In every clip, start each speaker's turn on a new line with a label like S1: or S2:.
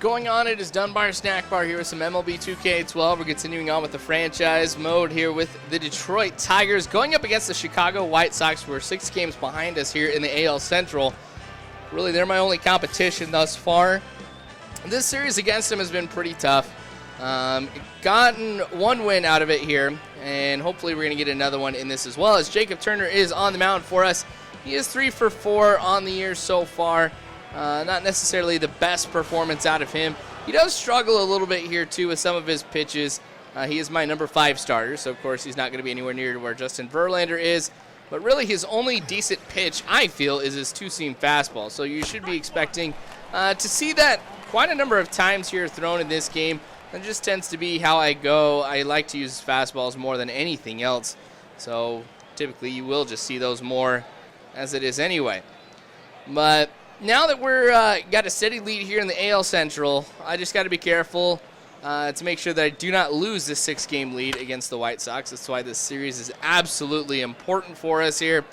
S1: going on? It is Dunbar Snack Bar here with some MLB 2K12. We're continuing on with the franchise mode here with the Detroit Tigers going up against the Chicago White Sox, who are 6 games behind us here in the AL Central. Really, they're my only competition thus far. This series against them has been pretty tough. Gotten 1 win out of it here, and hopefully we're going to get another one in this as well, as Jacob Turner is on the mound for us. He is 3 for 4 on the year so far. Not necessarily the best performance out of him. He does struggle a little bit here, too, with some of his pitches. He is my number 5 starter, so, of course, he's not going to be anywhere near where Justin Verlander is. But really, his only decent pitch, I feel, is his 2-seam fastball. So you should be expecting to see that quite a number of times here thrown in this game. That just tends to be how I go. I like to use fastballs more than anything else. So typically, you will just see those more as it is anyway. But now that we're got a steady lead here in the AL Central, I just got to be careful to make sure that I do not lose this 6-game lead against the White Sox. That's why this series is absolutely important for us here,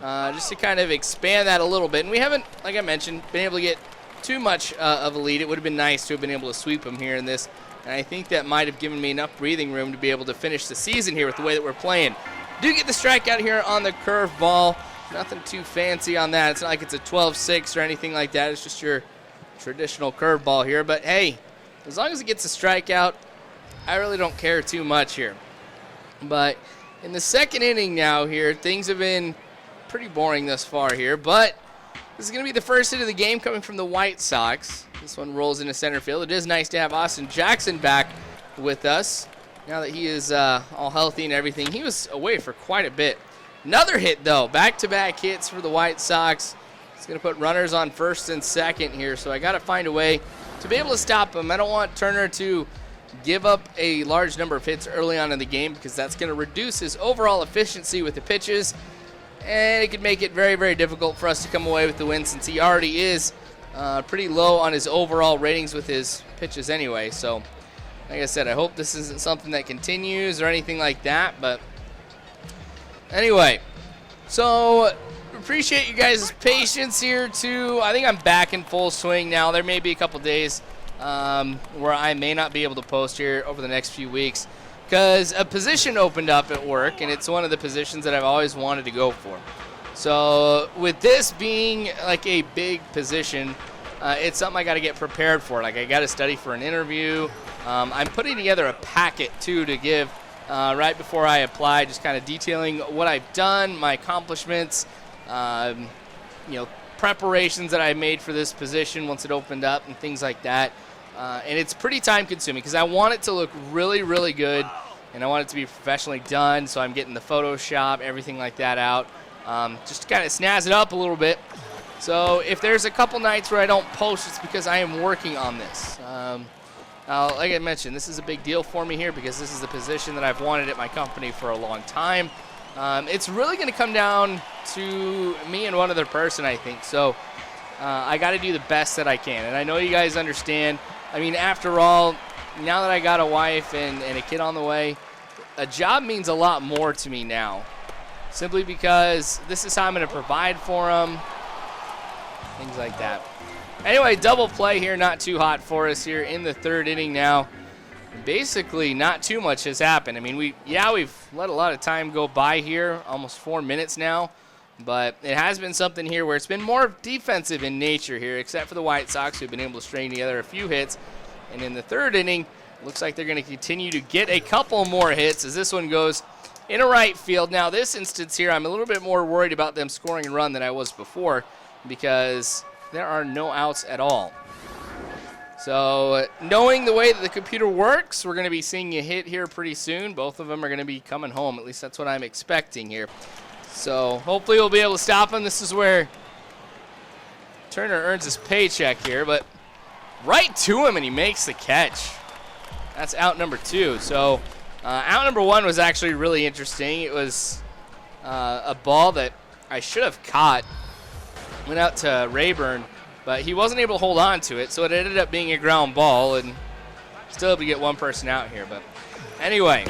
S1: just to kind of expand that a little bit. And we haven't, like I mentioned, been able to get too much of a lead. It would have been nice to have been able to sweep them here in this, and I think that might have given me enough breathing room to be able to finish the season here with the way that we're playing. Do get the strikeout here on the curveball. Nothing too fancy on that. It's not like it's a 12-6 or anything like that. It's just your traditional curveball here. But, hey, as long as it gets a strikeout, I really don't care too much here. But in the second inning now here, things have been pretty boring thus far here. But this is going to be the first hit of the game coming from the White Sox. This one rolls into center field. It is nice to have Austin Jackson back with us now that he is all healthy and everything. He was away for quite a bit. Another hit, though. Back-to-back hits for the White Sox. It's going to put runners on first and second here, so I got to find a way to be able to stop him. I don't want Turner to give up a large number of hits early on in the game, because that's going to reduce his overall efficiency with the pitches, and it could make it very, very difficult for us to come away with the win, since he already is pretty low on his overall ratings with his pitches anyway. So, like I said, I hope this isn't something that continues or anything like that, but anyway, so appreciate you guys' patience here, too. I think I'm back in full swing now. There may be a couple days where I may not be able to post here over the next few weeks, because a position opened up at work, and it's one of the positions that I've always wanted to go for. So with this being like a big position, it's something I got to get prepared for. Like, I got to study for an interview. I'm putting together a packet, too, to give right before I apply, just kind of detailing what I've done, my accomplishments, preparations that I made for this position once it opened up and things like that. And it's pretty time consuming because I want it to look really, really good, and I want it to be professionally done, so I'm getting the Photoshop, everything like that out, just to kind of snazz it up a little bit. So if there's a couple nights where I don't post, it's because I am working on this. Like I mentioned, this is a big deal for me here because this is the position that I've wanted at my company for a long time. It's really going to come down to me and one other person, I think. So I got to do the best that I can. And I know you guys understand. I mean, after all, now that I got a wife and a kid on the way, a job means a lot more to me now. Simply because this is how I'm going to provide for them, things like that. Anyway, double play here, not too hot for us here in the third inning now. Basically, not too much has happened. I mean, we've let a lot of time go by here, almost 4 minutes now. But it has been something here where it's been more defensive in nature here, except for the White Sox, who've been able to string together a few hits. And in the third inning, looks like they're going to continue to get a couple more hits as this one goes in a right field. Now, this instance here, I'm a little bit more worried about them scoring a run than I was before because there are no outs at all. So knowing the way that the computer works, we're going to be seeing a hit here pretty soon. Both of them are going to be coming home. At least that's what I'm expecting here. So hopefully we'll be able to stop him. This is where Turner earns his paycheck here, but right to him, and he makes the catch. That's out number 2. So out number 1 was actually really interesting. It was a ball that I should have caught. Went out to Rayburn, but he wasn't able to hold on to it, so it ended up being a ground ball, and still able to get one person out here. But anyway,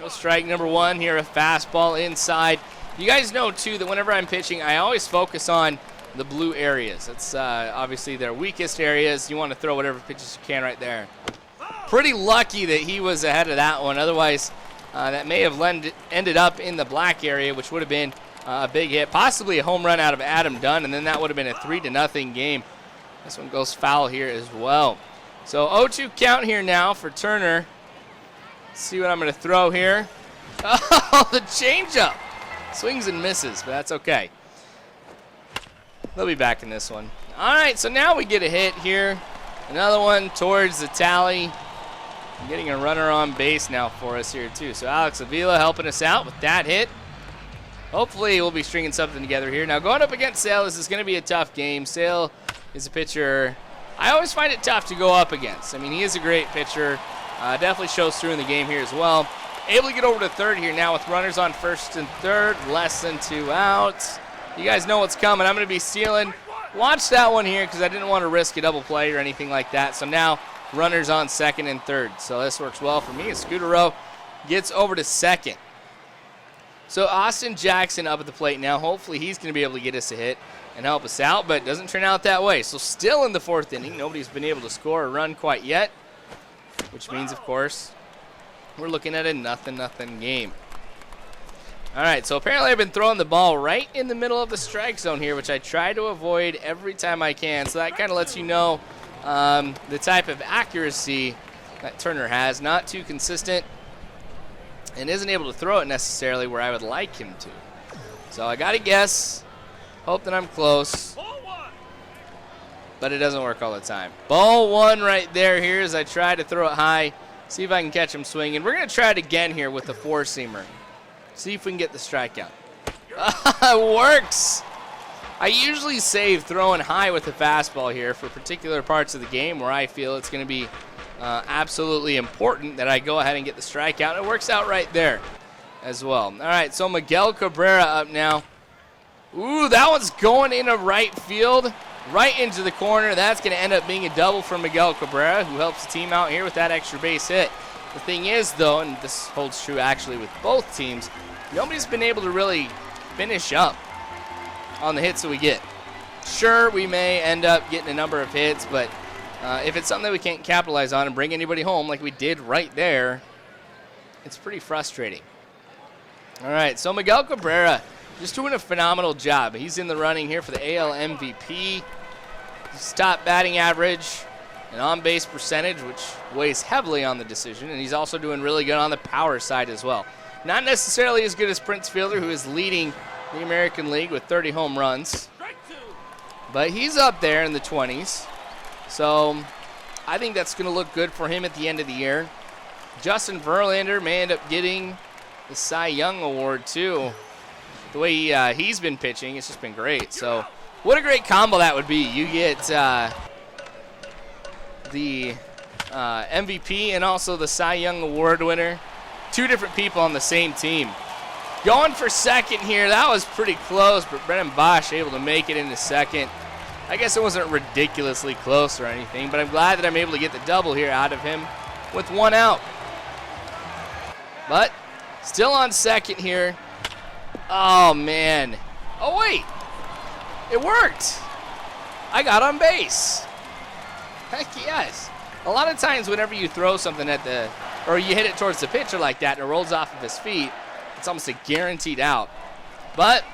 S1: go strike number 1 here, a fastball inside. You guys know, too, that whenever I'm pitching, I always focus on the blue areas. That's obviously their weakest areas. You want to throw whatever pitches you can right there. Pretty lucky that he was ahead of that one. Otherwise, that may have ended up in the black area, which would have been a big hit, possibly a home run out of Adam Dunn, and then that would have been a 3-0 game. This one goes foul here as well. So 0-2 count here now for Turner. Let's see what I'm going to throw here. Oh, the changeup. Swings and misses, but that's okay. They'll be back in this one. All right, so now we get a hit here. Another one towards the tally. Getting a runner on base now for us here, too. So Alex Avila helping us out with that hit. Hopefully we'll be stringing something together here. Now going up against Sale, this is going to be a tough game. Sale is a pitcher I always find it tough to go up against. I mean, he is a great pitcher. Definitely shows through in the game here as well. Able to get over to third here now with runners on first and third. Less than 2 outs. You guys know what's coming. I'm going to be stealing. Watch that one here because I didn't want to risk a double play or anything like that. So now runners on second and third. So this works well for me. Scudero gets over to second. So Austin Jackson up at the plate now. Hopefully he's going to be able to get us a hit and help us out, but it doesn't turn out that way. So still in the fourth inning. Nobody's been able to score a run quite yet, which means, of course, we're looking at a 0-0 game. All right, so apparently I've been throwing the ball right in the middle of the strike zone here, which I try to avoid every time I can. So that kind of lets you know the type of accuracy that Turner has. Not too consistent and isn't able to throw it necessarily where I would like him to. So I got to guess, hope that I'm close, but it doesn't work all the time. Ball one right there here as I try to throw it high, see if I can catch him swinging. We're going to try it again here with the four-seamer. See if we can get the strikeout. It works. I usually save throwing high with the fastball here for particular parts of the game where I feel it's going to be absolutely important that I go ahead and get the strikeout. It works out right there as well. All right, so Miguel Cabrera up now. Ooh, that one's going into right field, right into the corner. That's going to end up being a double for Miguel Cabrera, who helps the team out here with that extra base hit. The thing is, though, and this holds true actually with both teams, nobody's been able to really finish up on the hits that we get. Sure, we may end up getting a number of hits, but if it's something that we can't capitalize on and bring anybody home like we did right there, it's pretty frustrating. All right, so Miguel Cabrera just doing a phenomenal job. He's in the running here for the AL MVP. His top batting average and on-base percentage, which weighs heavily on the decision, and he's also doing really good on the power side as well. Not necessarily as good as Prince Fielder, who is leading the American League with 30 home runs, but he's up there in the 20s, so I think that's going to look good for him at the end of the year. Justin Verlander may end up getting the Cy Young Award, too. The way he's been pitching, it's just been great. So what a great combo that would be. You get the MVP and also the Cy Young Award winner. Two different people on the same team. Going for second here. That was pretty close, but Brennan Bosch able to make it into second. I guess it wasn't ridiculously close or anything, but I'm glad that I'm able to get the double here out of him with 1 out. But still on second here. Oh, man. Oh, wait. It worked. I got on base. Heck yes. A lot of times whenever you throw something at the, or you hit it towards the pitcher like that and it rolls off of his feet, it's almost a guaranteed out. But,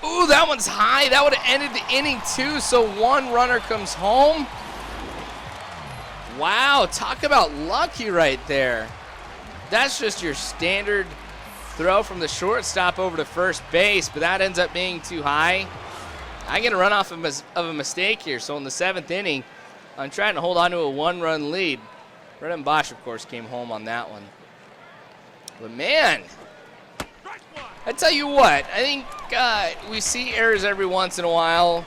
S1: ooh, that one's high. That would have ended the inning too, so one runner comes home. Wow, talk about lucky right there. That's just your standard throw from the shortstop over to first base, but that ends up being too high. I get a run off of a mistake here, so in the 7th inning, I'm trying to hold on to a 1-run lead. Brennan Bosch, of course, came home on that one. But, man, I tell you what, I think we see errors every once in a while,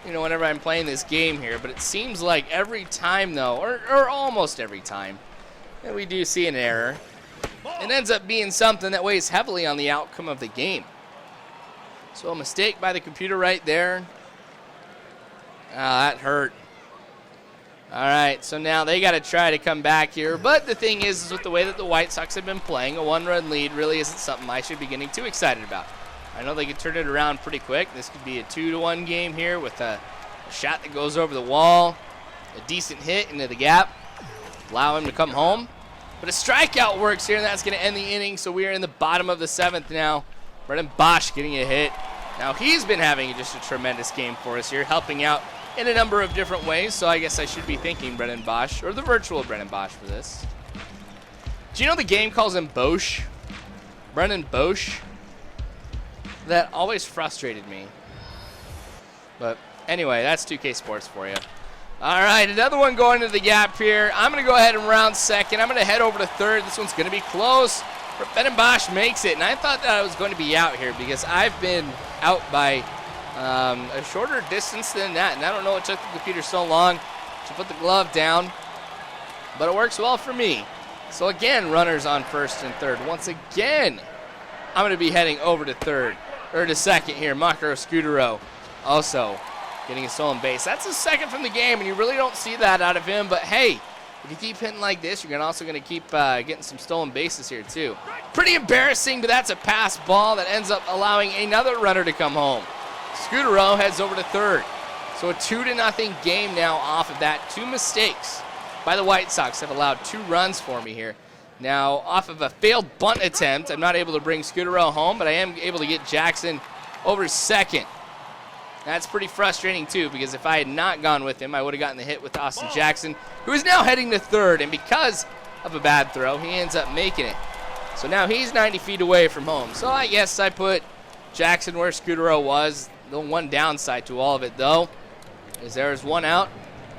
S1: you know, whenever I'm playing this game here, but it seems like every time, though, or almost every time, that we do see an error, it ends up being something that weighs heavily on the outcome of the game. So a mistake by the computer right there. That hurt. All right, so now they got to try to come back here. But the thing is with the way that the White Sox have been playing, a 1-run lead really isn't something I should be getting too excited about. I know they can turn it around pretty quick. This could be a 2-1 game here with a shot that goes over the wall, a decent hit into the gap, allow him to come home. But a strikeout works here, and that's going to end the inning, so we are in the bottom of the 7th now. Brennan Bosch getting a hit. Now he's been having just a tremendous game for us here, helping out in a number of different ways, so I guess I should be thanking Brennan Bosch, or the virtual Brennan Bosch, for this. Do you know the game calls him Bosch? Brennan Bosch? That always frustrated me. But anyway, that's 2K Sports for you. All right, another one going to the gap here. I'm going to go ahead and round second. I'm going to head over to third. This one's going to be close. Brennan Bosch makes it, and I thought that I was going to be out here because I've been out by a shorter distance than that, and I don't know what took the computer so long to put the glove down, but it works well for me. So again, runners on first and third. Once again, I'm going to be heading over to third, or to second here. Makaro Scudero also getting a stolen base. That's his second from the game, and you really don't see that out of him, but hey, if you keep hitting like this, you're also going to keep getting some stolen bases here too. Pretty embarrassing, but that's a pass ball that ends up allowing another runner to come home. Scudero heads over to third. So a 2-0 game now off of that. 2 mistakes by the White Sox have allowed 2 runs for me here. Now, off of a failed bunt attempt, I'm not able to bring Scudero home, but I am able to get Jackson over second. That's pretty frustrating, too, because if I had not gone with him, I would have gotten the hit with Austin Jackson, who is now heading to third, and because of a bad throw, he ends up making it. So now he's 90 feet away from home. So I guess I put Jackson where Scudero was. The one downside to all of it, though, is there's 1 out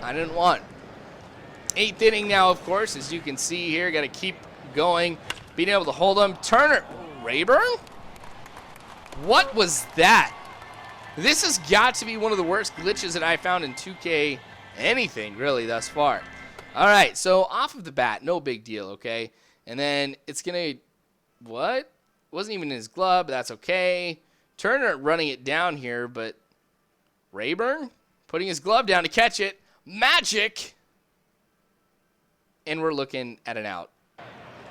S1: I didn't want. 8th inning now, of course, as you can see here. Got to keep going, being able to hold him. Turner, Rayburn? What was that? This has got to be one of the worst glitches that I found in 2K anything, really, thus far. All right, so off of the bat, no big deal, okay? And then it's going to, what? Wasn't even in his glove, but that's okay. Turner running it down here, but Rayburn putting his glove down to catch it. Magic! And we're looking at an out.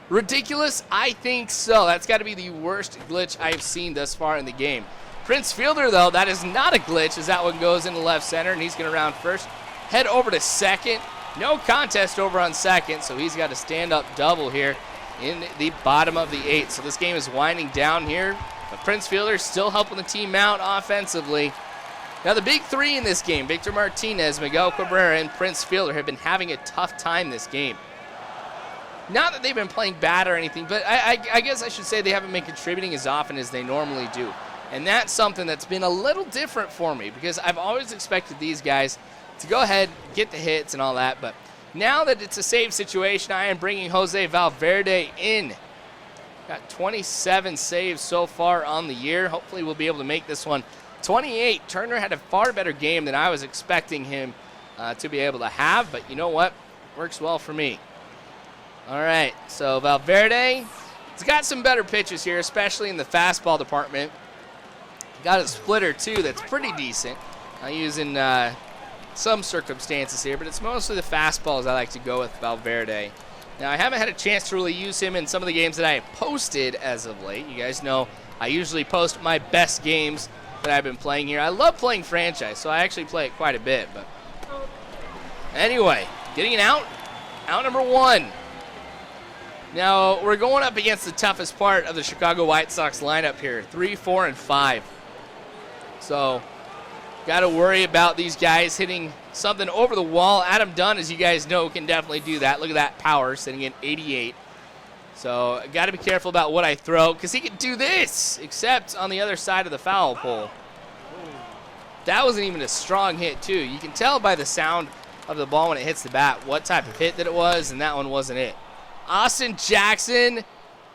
S1: Ridiculous? I think so. That's got to be the worst glitch I've seen thus far in the game. Prince Fielder, though, that is not a glitch as that one goes into left center, and he's going to round first. Head over to second. No contest over on second, so he's got a stand-up double here in the bottom of the 8th. So this game is winding down here, but Prince Fielder still helping the team out offensively. Now the big 3 in this game, Victor Martinez, Miguel Cabrera, and Prince Fielder have been having a tough time this game. Not that they've been playing bad or anything, but I guess I should say they haven't been contributing as often as they normally do. And that's something that's been a little different for me because I've always expected these guys to go ahead, get the hits and all that. But now that it's a save situation, I am bringing Jose Valverde in. Got 27 saves so far on the year. Hopefully we'll be able to make this one 28. Turner had a far better game than I was expecting him to be able to have. But you know what? Works well for me. All right, so Valverde has got some better pitches here, especially in the fastball department. Got a splitter, too, that's pretty decent. I use in some circumstances here, but it's mostly the fastballs I like to go with Valverde. Now, I haven't had a chance to really use him in some of the games that I have posted as of late. You guys know I usually post my best games that I've been playing here. I love playing franchise, so I actually play it quite a bit. But anyway, getting an out. Out number 1. Now, we're going up against the toughest part of the Chicago White Sox lineup here, 3, 4, and 5. So, got to worry about these guys hitting something over the wall. Adam Dunn, as you guys know, can definitely do that. Look at that power, sitting at 88. So, got to be careful about what I throw, because he can do this, except on the other side of the foul pole. That wasn't even a strong hit, too. You can tell by the sound of the ball when it hits the bat what type of hit that it was, and that one wasn't it. Austin Jackson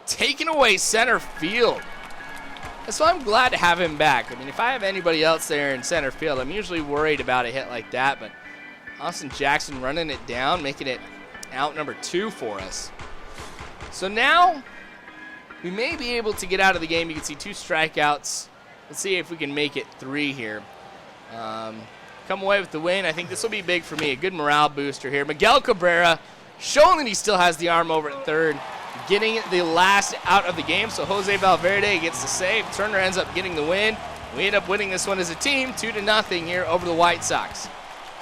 S1: taking away center field. So I'm glad to have him back. I mean, if I have anybody else there in center field, I'm usually worried about a hit like that. But Austin Jackson running it down, making it out number 2 for us. So now we may be able to get out of the game. You can see 2 strikeouts. Let's see if we can make it 3 here. Come away with the win. I think this will be big for me. A good morale booster here. Miguel Cabrera showing that he still has the arm over at third. getting the last out of the game. So Jose Valverde gets the save. Turner ends up getting the win. We end up winning this one as a team, 2-0 here over the White Sox.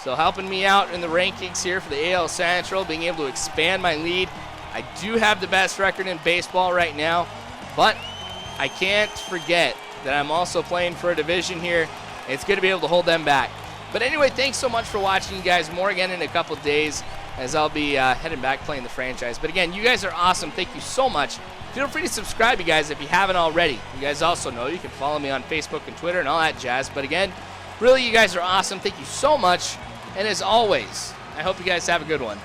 S1: So helping me out in the rankings here for the AL Central, being able to expand my lead. I do have the best record in baseball right now, but I can't forget that I'm also playing for a division here. It's good to be able to hold them back. But anyway, thanks so much for watching, you guys. More again in a couple days as I'll be heading back playing the franchise. But again, you guys are awesome. Thank you so much. Feel free to subscribe, you guys, if you haven't already. You guys also know you can follow me on Facebook and Twitter and all that jazz. But again, really, you guys are awesome. Thank you so much. And as always, I hope you guys have a good one.